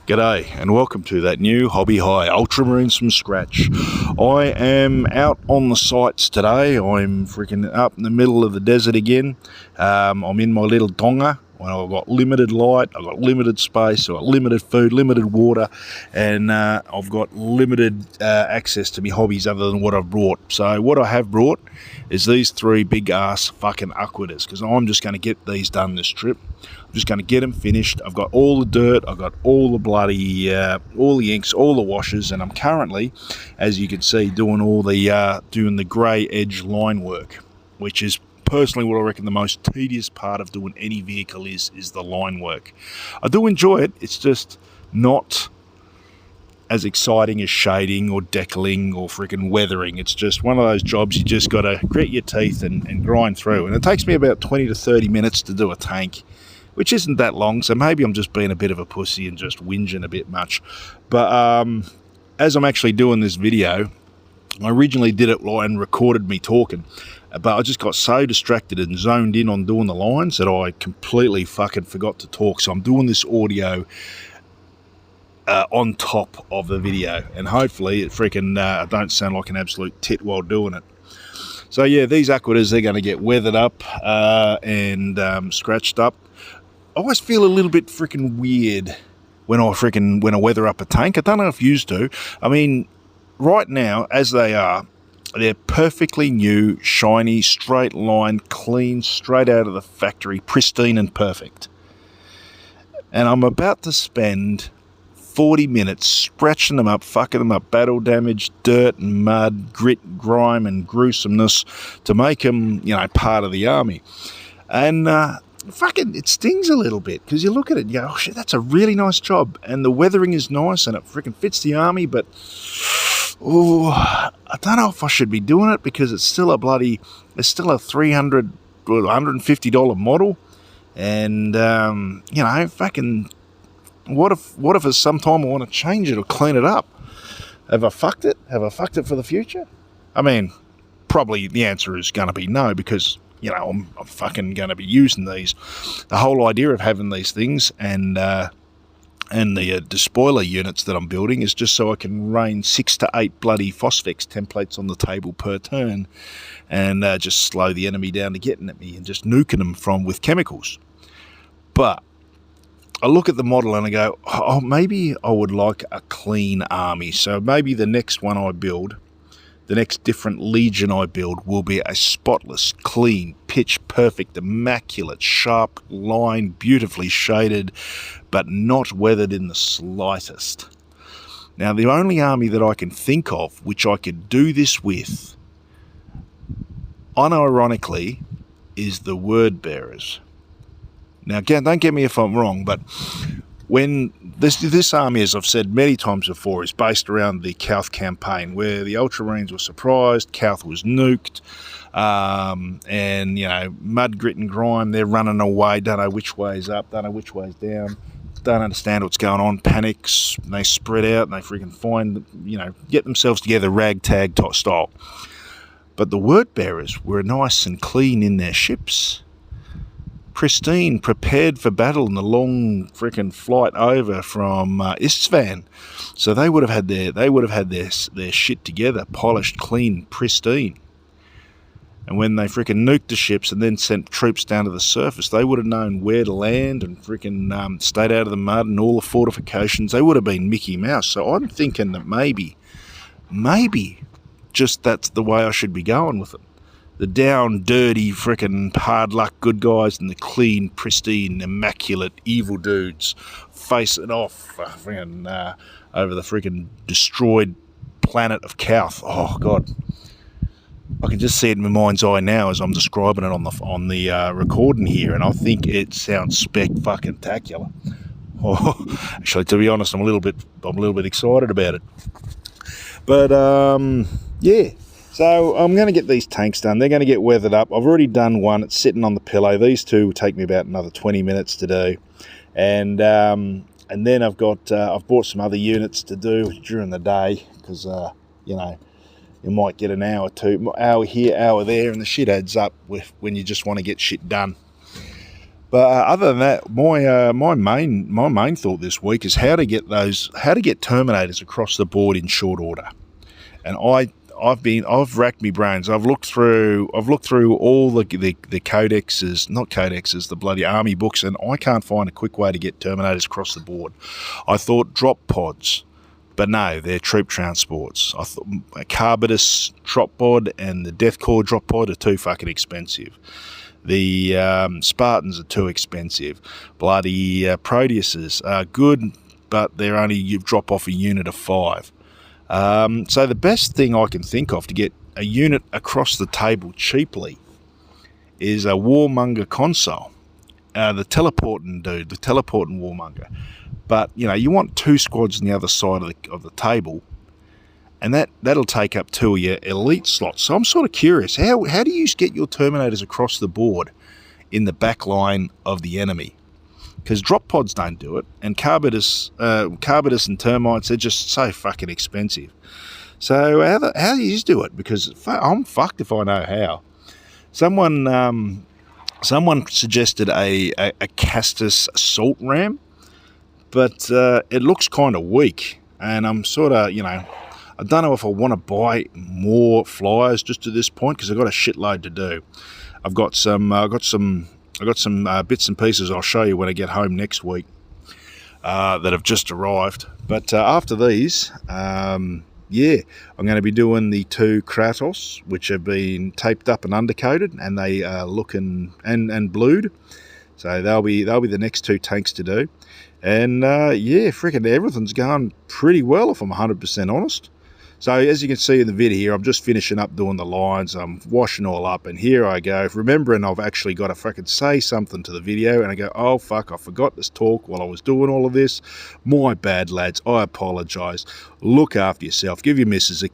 G'day and welcome to that new hobby high, Ultramarines from scratch. I am out on the sites today. I'm freaking up in the middle of the desert again. I'm in my little donga. I've got limited light, I've got limited space, I've got limited food, limited water, and I've got limited access to my hobbies other than what I've brought. So what I have brought is these three big ass fucking Arquitors, because I'm just going to get these done this trip. I'm just going to get them finished. I've got all the dirt, I've got all the bloody, all the inks, all the washes, and I'm currently, as you can see, doing all the doing the grey edge line work, which is personally what I reckon the most tedious part of doing any vehicle is the line work. I do enjoy it, it's just not as exciting as shading or decaling or freaking weathering. It's just one of those jobs you just got to grit your teeth and grind through, and it takes me about 20 to 30 minutes to do a tank, which isn't that long, so maybe I'm just being a bit of a pussy and just whinging a bit much. But as I'm actually doing this video, I originally did it and recorded me talking, but I just got so distracted and zoned in on doing the lines that I completely fucking forgot to talk. So I'm doing this audio on top of the video, and hopefully it freaking I don't sound like an absolute tit while doing it. So yeah, these Arquitors, they're going to get weathered up and scratched up. I always feel a little bit freaking weird when I weather up a tank. I don't know if you do. I mean, right now, as they are, they're perfectly new, shiny, straight line, clean, straight out of the factory, pristine and perfect. And I'm about to spend 40 minutes scratching them up, fucking them up, battle damage, dirt and mud, grit, grime and gruesomeness to make them, you know, part of the army. And fucking, it stings a little bit because you look at it and you go, oh shit, that's a really nice job. And the weathering is nice and it freaking fits the army, but oh, I don't know if I should be doing it because it's still a $300 or $150 model, and you know, fucking, what if at some time I want to change it or clean it up? Have I fucked it? Have I fucked it for the future? I mean, probably the answer is going to be no, because you know I'm fucking going to be using these. The whole idea of having these things and the despoiler units that I'm building is just so I can rain 6 to 8 bloody Phosphex templates on the table per turn and just slow the enemy down to getting at me and just nuking them with chemicals. But I look at the model and I go, oh, maybe I would like a clean army. So maybe the next one I build, the next different legion I build, will be a spotless, clean, pitch perfect, immaculate, sharp line, beautifully shaded, but not weathered in the slightest. Now, the only army that I can think of which I could do this with, unironically, is the Word Bearers. Now, again, don't get me if I'm wrong, but when this army, as I've said many times before, is based around the Calth campaign, where the Ultramarines were surprised, Calth was nuked, and, you know, mud, grit and grime, they're running away, don't know which way's up, don't know which way's down, don't understand what's going on, panics, and they spread out, and they freaking find, you know, get themselves together ragtag style. But the Word Bearers were nice and clean in their ships, pristine, prepared for battle in the long freaking flight over from Isfahan. So they would have had their shit together, polished, clean, pristine. And when they freaking nuked the ships and then sent troops down to the surface, they would have known where to land and freaking stayed out of the mud and all the fortifications. They would have been Mickey Mouse. So I'm thinking that maybe, just that's the way I should be going with it. The down, dirty, frickin' hard luck good guys and the clean, pristine, immaculate, evil dudes facing off over the frickin' destroyed planet of Calth. Oh, God. I can just see it in my mind's eye now as I'm describing it on the recording here, and I think it sounds spec-fucking-tacular. Oh, actually, to be honest, I'm a little bit excited about it. But, yeah. So I'm going to get these tanks done. They're going to get weathered up. I've already done one. It's sitting on the pillow. These two will take me about another 20 minutes to do. And then I've bought some other units to do during the day because, you know, you might get an hour, hour here, hour there, and the shit adds up when you just want to get shit done. But other than that, my main thought this week is how to get terminators across the board in short order. And I've racked my brains. I've looked through all the codexes, not codexes, the bloody army books, and I can't find a quick way to get terminators across the board. I thought drop pods, but no, they're troop transports. I thought a Arquitors drop pod and the Death Corps drop pod are too fucking expensive. The Spartans are too expensive. Bloody Proteuses are good, but they're only, you drop off a unit of 5. So the best thing I can think of to get a unit across the table cheaply is a Warmonger console. The teleporting Warmonger. But, you know, you want 2 squads on the other side of the table, and that'll take up 2 of your elite slots. So I'm sort of curious, how do you get your Terminators across the board in the back line of the enemy? Because drop pods don't do it, and Arquitors and termites, they're just so fucking expensive. So how do you do it? Because I'm fucked if I know how. Someone suggested a Castus assault ram, but it looks kind of weak, and I'm sort of, you know, I don't know if I want to buy more flyers just at this point because I've got a shitload to do. I've got some bits and pieces I'll show you when I get home next week that have just arrived. But after these, I'm going to be doing the 2 Kratos, which have been taped up and undercoated, and they are looking and blued. So they'll be the next 2 tanks to do. And freaking everything's going pretty well, if I'm 100% honest. So as you can see in the vid here, I'm just finishing up doing the lines. I'm washing all up, and here I go, remembering I've actually got to fucking say something to the video, and I go, oh fuck, I forgot to talk while I was doing all of this. My bad, lads. I apologise. Look after yourself. Give your missus a